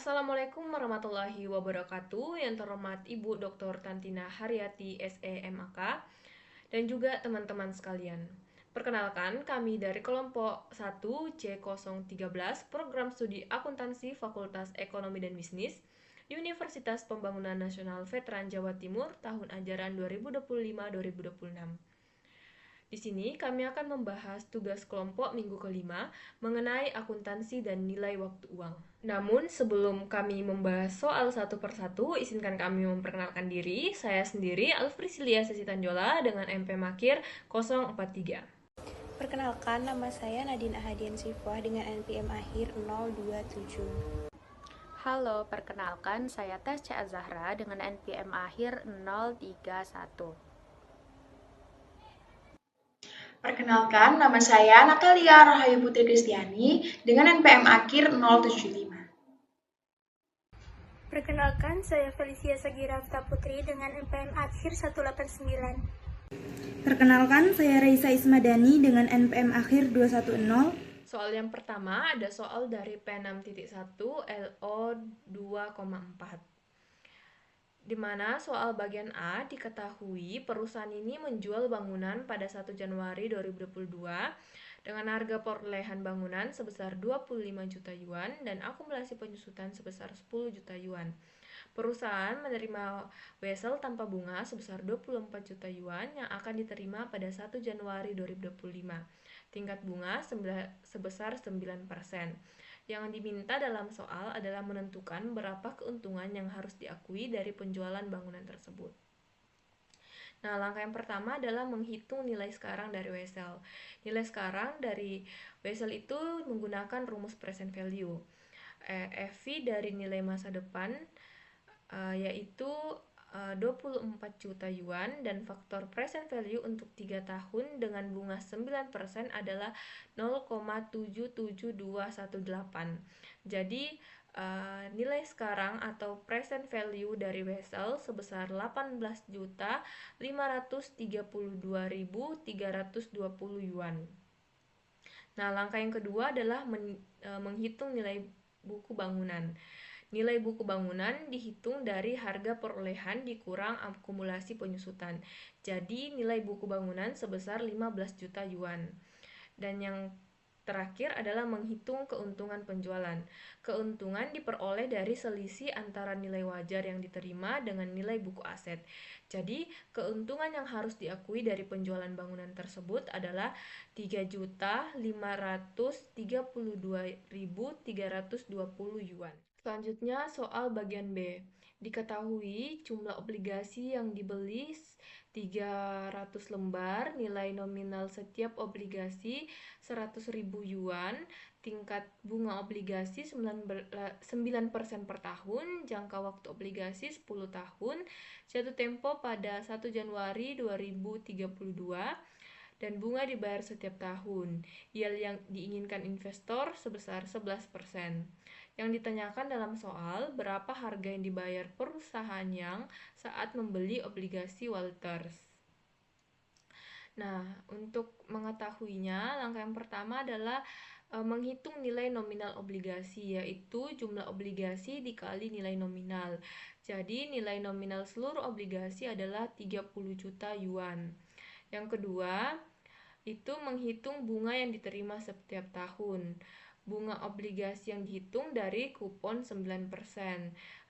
Assalamualaikum warahmatullahi wabarakatuh. Yang terhormat Ibu Dr. Tantina Haryati SEMAK dan juga teman-teman sekalian. Perkenalkan, kami dari kelompok 1 C013 Program Studi Akuntansi Fakultas Ekonomi dan Bisnis di Universitas Pembangunan Nasional Veteran Jawa Timur tahun ajaran 2025-2026. Di sini kami akan membahas tugas kelompok minggu kelima mengenai akuntansi dan nilai waktu uang. Namun sebelum kami membahas soal satu persatu, izinkan kami memperkenalkan diri. Saya sendiri Alfrisilia Sesitanjola dengan MP Makir 043. Perkenalkan, nama saya Nadine Ahadian Sifwah dengan NPM akhir 027. Halo, perkenalkan saya Tasya Azahra dengan NPM akhir 031. Perkenalkan, nama saya Natalia Rahayu Putri Kristiani dengan NPM akhir 075. Perkenalkan, saya Felicia Sagira Putri dengan NPM akhir 189. Perkenalkan, saya Reisa Ismadani dengan NPM akhir 210. Soal yang pertama ada soal dari P6.1 LO 2,4. Di mana soal bagian A diketahui perusahaan ini menjual bangunan pada 1 Januari 2022 dengan harga perolehan bangunan sebesar 25 juta yuan dan akumulasi penyusutan sebesar 10 juta yuan. Perusahaan menerima wesel tanpa bunga sebesar 24 juta yuan yang akan diterima pada 1 Januari 2025. Tingkat bunga sebesar 9%. Yang diminta dalam soal adalah menentukan berapa keuntungan yang harus diakui dari penjualan bangunan tersebut. Nah, langkah yang pertama adalah menghitung nilai sekarang dari wesel. Nilai sekarang dari wesel itu menggunakan rumus present value. EV dari nilai masa depan yaitu 24 juta yuan dan faktor present value untuk 3 tahun dengan bunga 9% adalah 0,77218. Jadi nilai sekarang atau present value dari wesel sebesar 18.532.320 yuan. Nah, langkah yang kedua adalah menghitung nilai buku bangunan. Nilai buku bangunan dihitung dari harga perolehan dikurang akumulasi penyusutan. Jadi nilai buku bangunan sebesar 15 juta yuan. Dan yang terakhir adalah menghitung keuntungan penjualan. Keuntungan diperoleh dari selisih antara nilai wajar yang diterima dengan nilai buku aset. Jadi keuntungan yang harus diakui dari penjualan bangunan tersebut adalah 3.532.320 yuan. Selanjutnya soal bagian B. Diketahui jumlah obligasi yang dibeli 300 lembar, nilai nominal setiap obligasi 100.000 yuan, tingkat bunga obligasi 9% per tahun, jangka waktu obligasi 10 tahun, jatuh tempo pada 1 Januari 2032, dan bunga dibayar setiap tahun. Yield yang diinginkan investor sebesar 11%. Yang ditanyakan dalam soal, berapa harga yang dibayar perusahaan yang saat membeli obligasi Walters. Nah, untuk mengetahuinya, langkah yang pertama adalah menghitung nilai nominal obligasi, yaitu jumlah obligasi dikali nilai nominal. Jadi, nilai nominal seluruh obligasi adalah 30 juta yuan. Yang kedua, itu menghitung bunga yang diterima setiap tahun. Bunga obligasi yang dihitung dari kupon 9%.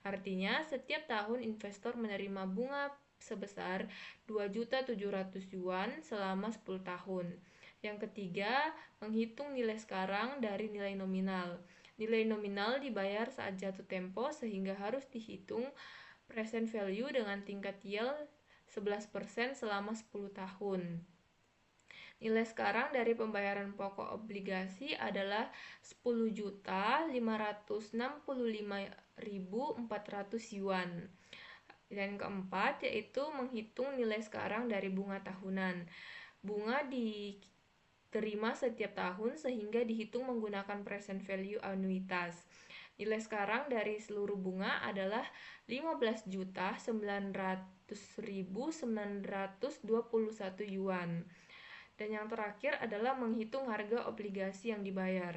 Artinya, setiap tahun investor menerima bunga sebesar 2.700 yuan selama 10 tahun. Yang ketiga, menghitung nilai sekarang dari nilai nominal. Nilai nominal dibayar saat jatuh tempo sehingga harus dihitung present value dengan tingkat yield 11% selama 10 tahun. Nilai sekarang dari pembayaran pokok obligasi adalah 10.565.400 yuan. Dan keempat yaitu menghitung nilai sekarang dari bunga tahunan. Bunga diterima setiap tahun sehingga dihitung menggunakan present value anuitas. Nilai sekarang dari seluruh bunga adalah 15.900.921 yuan. Dan yang terakhir adalah menghitung harga obligasi yang dibayar.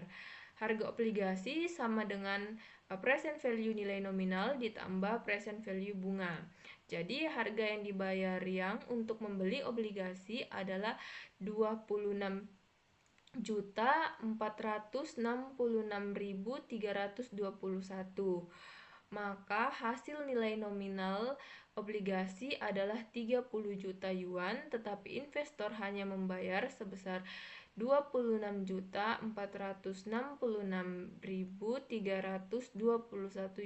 Harga obligasi sama dengan present value nilai nominal ditambah present value bunga. Jadi harga yang dibayar yang untuk membeli obligasi adalah 26.466.321. Maka hasil nilai nominal obligasi adalah 30 juta yuan, tetapi investor hanya membayar sebesar 26.466.321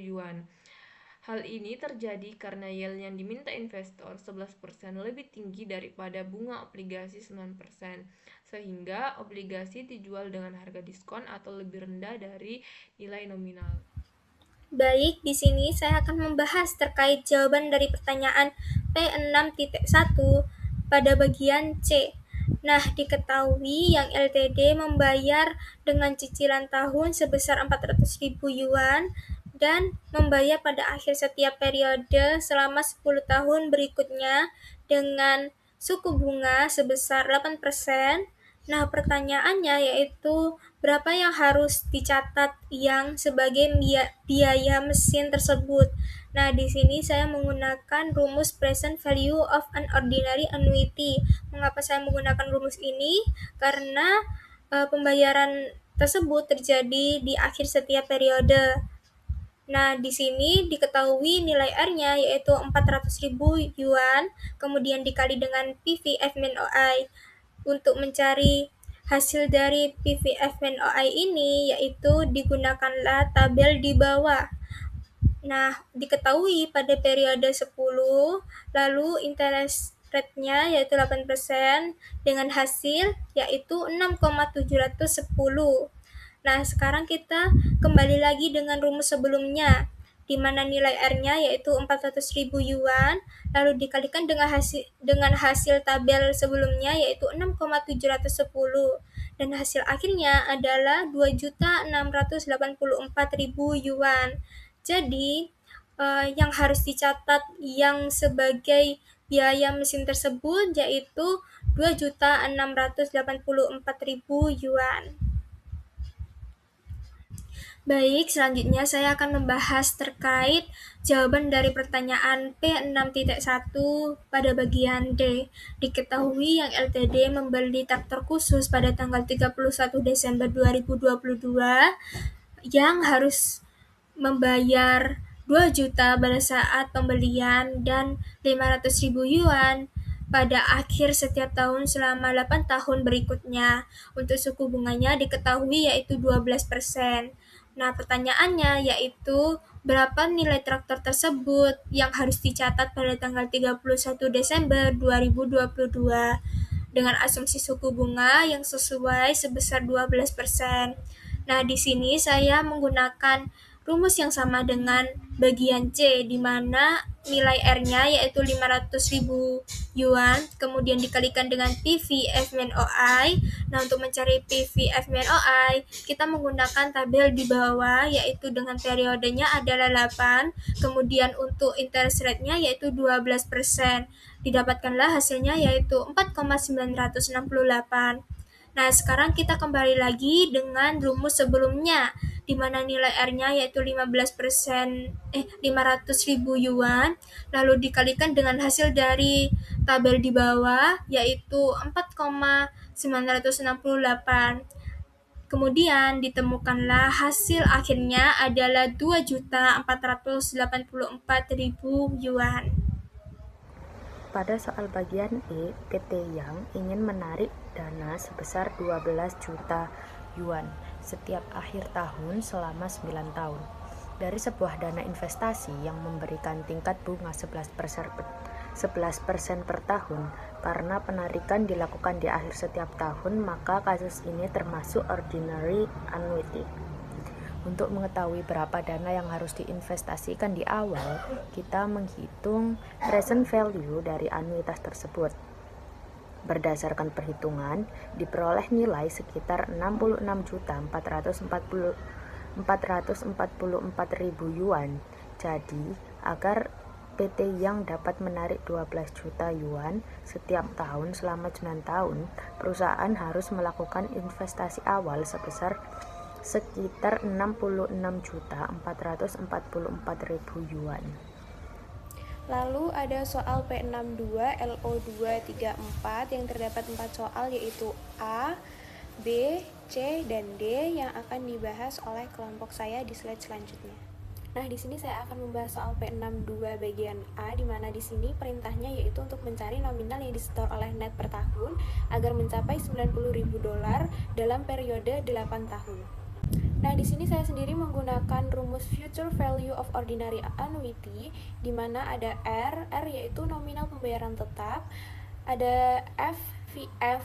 yuan. Hal ini terjadi karena yield yang diminta investor 11% lebih tinggi daripada bunga obligasi 9%, sehingga obligasi dijual dengan harga diskon atau lebih rendah dari nilai nominal. Baik, di sini saya akan membahas terkait jawaban dari pertanyaan P6.1 pada bagian C. Nah, diketahui yang LTD membayar dengan cicilan tahun sebesar 400.000 yuan dan membayar pada akhir setiap periode selama 10 tahun berikutnya dengan suku bunga sebesar 8%. Nah, pertanyaannya yaitu berapa yang harus dicatat yang sebagai biaya mesin tersebut. Nah, di sini saya menggunakan rumus present value of an ordinary annuity. Mengapa saya menggunakan rumus ini? Karena pembayaran tersebut terjadi di akhir setiap periode. Nah, di sini diketahui nilai R-nya yaitu 400.000 yuan, kemudian dikali dengan PV/FMNOI. Untuk mencari hasil dari PV/FMNOI ini yaitu digunakanlah tabel di bawah. Nah, diketahui pada periode 10, lalu interest rate-nya yaitu 8% dengan hasil yaitu 6,710. Nah, sekarang kita kembali lagi dengan rumus sebelumnya, di mana nilai R-nya yaitu 400.000 yuan, lalu dikalikan dengan hasil tabel sebelumnya yaitu 6,710, dan hasil akhirnya adalah 2.684.000 yuan. Jadi, yang harus dicatat yang sebagai biaya mesin tersebut yaitu 2.684.000 yuan. Baik, selanjutnya saya akan membahas terkait jawaban dari pertanyaan P6.1 pada bagian D. Diketahui yang LTD membeli traktor khusus pada tanggal 31 Desember 2022 yang harus membayar 2 juta pada saat pembelian dan 500.000 yuan pada akhir setiap tahun selama 8 tahun berikutnya. Untuk suku bunganya diketahui yaitu 12%. Nah, pertanyaannya yaitu berapa nilai traktor tersebut yang harus dicatat pada tanggal 31 Desember 2022 dengan asumsi suku bunga yang sesuai sebesar 12%. Nah, di sini saya menggunakan rumus yang sama dengan bagian C, di mana nilai R-nya yaitu 500.000 yuan, kemudian dikalikan dengan PV/FMNOI. Nah, untuk mencari PV/FMNOI, kita menggunakan tabel di bawah, yaitu dengan periodenya adalah 8, kemudian untuk interest rate-nya yaitu 12%. Didapatkanlah hasilnya yaitu 4,968. Nah, sekarang kita kembali lagi dengan rumus sebelumnya, di mana nilai R-nya yaitu 500.000 yuan, lalu dikalikan dengan hasil dari tabel di bawah, yaitu 4,968. Kemudian ditemukanlah hasil akhirnya adalah 2.484.000 yuan. Pada soal bagian E, PT Yang ingin menarik dana sebesar 12 juta yuan setiap akhir tahun selama 9 tahun dari sebuah dana investasi yang memberikan tingkat bunga 11% per tahun. Karena penarikan dilakukan di akhir setiap tahun, maka kasus ini termasuk ordinary annuity. Untuk mengetahui berapa dana yang harus diinvestasikan di awal, kita menghitung present value dari anuitas tersebut. Berdasarkan perhitungan, diperoleh nilai sekitar 66.444.000 yuan. Jadi, agar PT Yang dapat menarik 12 juta yuan setiap tahun selama 9 tahun, perusahaan harus melakukan investasi awal sebesar sekitar 66.444.000 yuan. Lalu ada soal P62 LO234 yang terdapat 4 soal yaitu A, B, C, dan D yang akan dibahas oleh kelompok saya di slide selanjutnya. Nah, di sini saya akan membahas soal P62 bagian A, di mana di sini perintahnya yaitu untuk mencari nominal yang disetor oleh net per tahun agar mencapai $90.000 dalam periode 8 tahun. Nah, di sini saya sendiri menggunakan rumus future value of ordinary annuity, di mana ada R yaitu nominal pembayaran tetap, ada FVF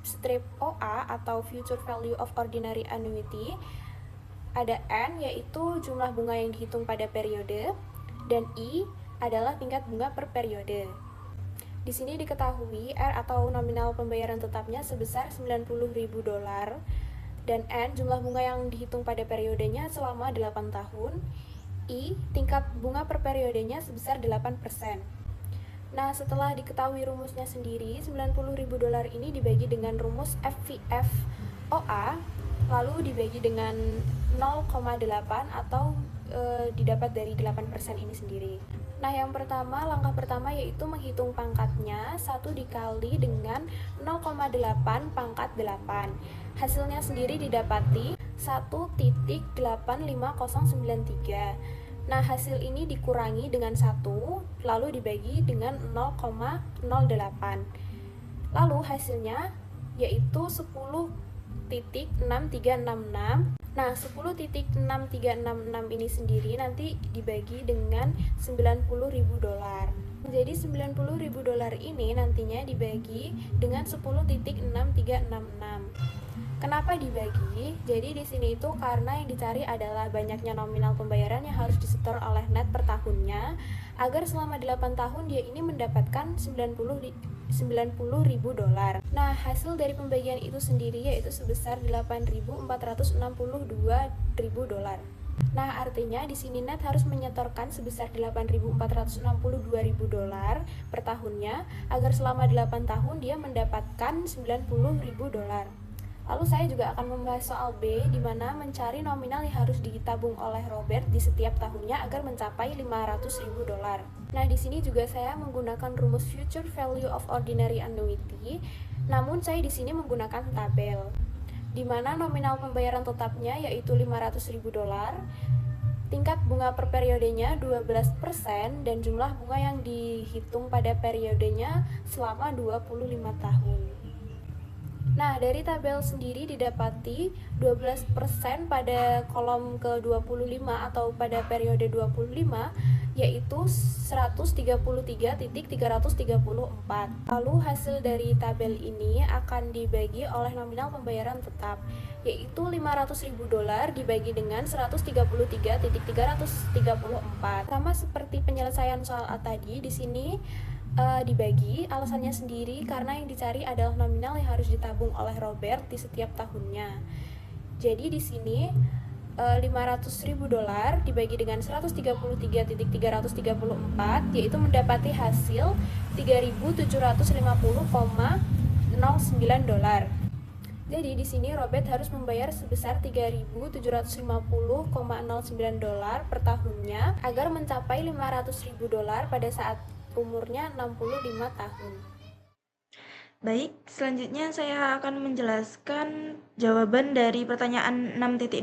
strip OA atau future value of ordinary annuity, ada N yaitu jumlah bunga yang dihitung pada periode, dan I adalah tingkat bunga per periode. Di sini diketahui R atau nominal pembayaran tetapnya sebesar $90.000 dan N jumlah bunga yang dihitung pada periodenya selama 8 tahun. I tingkat bunga per periodenya sebesar 8%. Nah, setelah diketahui rumusnya sendiri, $90.000 ini dibagi dengan rumus FVF OA, lalu dibagi dengan 0,8 atau didapat dari 8% ini sendiri. Nah, langkah pertama yaitu menghitung pangkatnya 1 dikali dengan 0,8 pangkat 8. Hasilnya sendiri didapati 1.85093. Nah, hasil ini dikurangi dengan 1, lalu dibagi dengan 0,08. Lalu hasilnya yaitu 10.6366. Nah, 10.6366 ini sendiri nanti dibagi dengan $90.000. Jadi $90.000 ini nantinya dibagi dengan 10.6366. Kenapa dibagi? Jadi di sini itu karena yang dicari adalah banyaknya nominal pembayaran yang harus disetor oleh net per tahunnya, agar selama 8 tahun dia ini mendapatkan $90.000. Nah, hasil dari pembagian itu sendiri yaitu sebesar $8.462.000. Nah, artinya di sini net harus menyetorkan sebesar $8.462.000 per tahunnya agar selama 8 tahun dia mendapatkan $90.000. Lalu saya juga akan membahas soal B, di mana mencari nominal yang harus ditabung oleh Robert di setiap tahunnya agar mencapai $500.000. Nah, di sini juga saya menggunakan rumus future value of ordinary annuity, namun saya di sini menggunakan tabel, di mana nominal pembayaran tetapnya yaitu $500.000, tingkat bunga per periodenya 12%, dan jumlah bunga yang dihitung pada periodenya selama 25 tahun. Nah, dari tabel sendiri didapati 12% pada kolom ke-25 atau pada periode 25 yaitu 133.334. Lalu hasil dari tabel ini akan dibagi oleh nominal pembayaran tetap yaitu $500.000 dibagi dengan 133.334. Sama seperti penyelesaian soal A tadi, di sini dibagi, alasannya sendiri karena yang dicari adalah nominal yang harus ditabung oleh Robert di setiap tahunnya. Jadi di sini $500.000 dibagi dengan 133.334 yaitu mendapati hasil $3.750,09. Jadi di sini Robert harus membayar sebesar $3.750,09 per tahunnya agar mencapai $500.000 pada saat umurnya 65 tahun. Baik, selanjutnya saya akan menjelaskan jawaban dari pertanyaan 6.2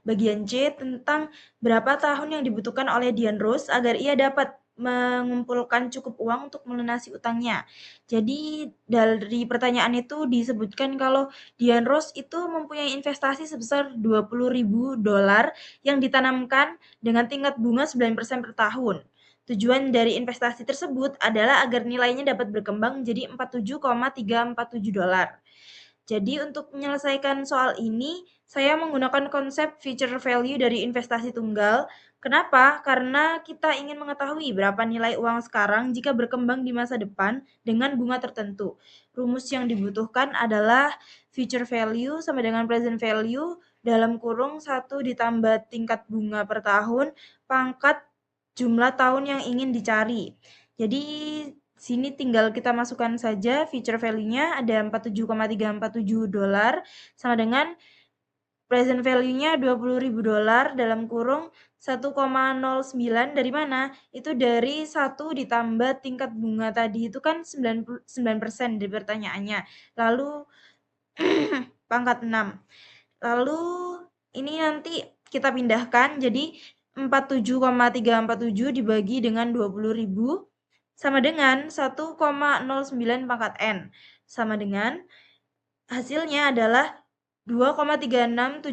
bagian C tentang berapa tahun yang dibutuhkan oleh Dian Rose agar ia dapat mengumpulkan cukup uang untuk melunasi utangnya. Jadi dari pertanyaan itu disebutkan kalau Dian Rose itu mempunyai investasi sebesar $20.000 yang ditanamkan dengan tingkat bunga 9% per tahun. Tujuan dari investasi tersebut adalah agar nilainya dapat berkembang menjadi $47,347. Jadi untuk menyelesaikan soal ini, saya menggunakan konsep future value dari investasi tunggal. Kenapa? Karena kita ingin mengetahui berapa nilai uang sekarang jika berkembang di masa depan dengan bunga tertentu. Rumus yang dibutuhkan adalah future value sama dengan present value dalam kurung 1 ditambah tingkat bunga per tahun pangkat jumlah tahun yang ingin dicari. Jadi sini tinggal kita masukkan saja future value-nya ada $47,347 sama dengan present value-nya $20.000 dalam kurung 1,09 dari mana? Itu dari 1 ditambah tingkat bunga tadi itu kan 99% dari pertanyaannya. Lalu pangkat 6. Lalu ini nanti kita pindahkan jadi 47,347 dibagi dengan 20.000 sama dengan 1,09 pangkat N. Sama dengan hasilnya adalah $2,36735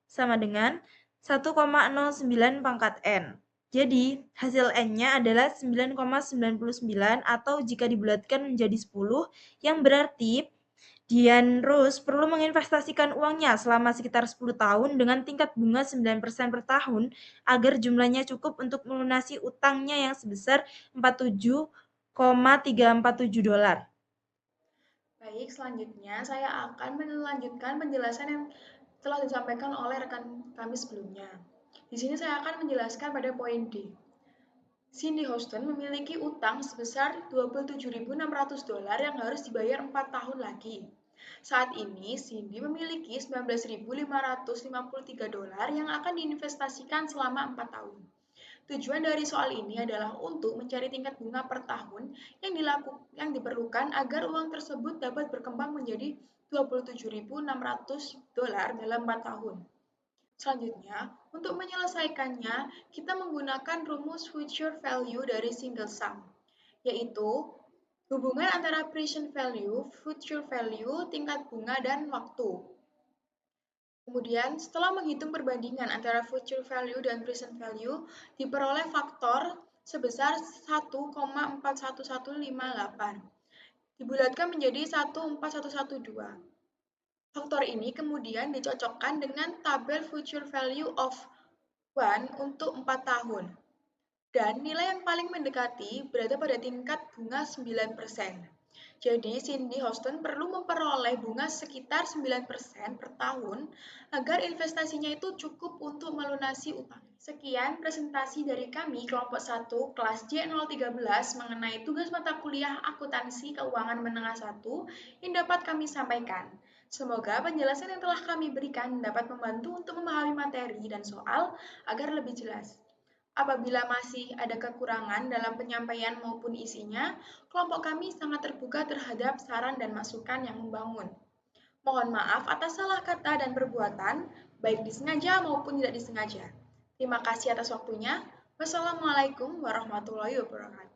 sama dengan 1,09 pangkat N. Jadi, hasil N-nya adalah 9,99 atau jika dibulatkan menjadi 10, yang berarti Dian Rose perlu menginvestasikan uangnya selama sekitar 10 tahun dengan tingkat bunga 9% per tahun agar jumlahnya cukup untuk melunasi utangnya yang sebesar $47,347. Baik, selanjutnya saya akan melanjutkan penjelasan yang telah disampaikan oleh rekan kami sebelumnya. Di sini saya akan menjelaskan pada poin D. Cindy Houston memiliki utang sebesar $27.600 yang harus dibayar 4 tahun lagi. Saat ini, Cindy memiliki $19.553 yang akan diinvestasikan selama 4 tahun. Tujuan dari soal ini adalah untuk mencari tingkat bunga per tahun yang diperlukan agar uang tersebut dapat berkembang menjadi $27.600 dalam 4 tahun. Selanjutnya, untuk menyelesaikannya, kita menggunakan rumus future value dari single sum, yaitu hubungan antara present value, future value, tingkat bunga, dan waktu. Kemudian, setelah menghitung perbandingan antara future value dan present value, diperoleh faktor sebesar 1,41158. Dibulatkan menjadi 14112. Faktor ini kemudian dicocokkan dengan tabel future value of 1 untuk 4 tahun. Dan nilai yang paling mendekati berada pada tingkat bunga 9%. Jadi, Cindy Houston perlu memperoleh bunga sekitar 9% per tahun agar investasinya itu cukup untuk melunasi utang. Sekian presentasi dari kami kelompok 1 kelas J013 mengenai tugas mata kuliah akuntansi keuangan menengah 1 yang dapat kami sampaikan. Semoga penjelasan yang telah kami berikan dapat membantu untuk memahami materi dan soal agar lebih jelas. Apabila masih ada kekurangan dalam penyampaian maupun isinya, kelompok kami sangat terbuka terhadap saran dan masukan yang membangun. Mohon maaf atas salah kata dan perbuatan, baik disengaja maupun tidak disengaja. Terima kasih atas waktunya. Wassalamualaikum warahmatullahi wabarakatuh.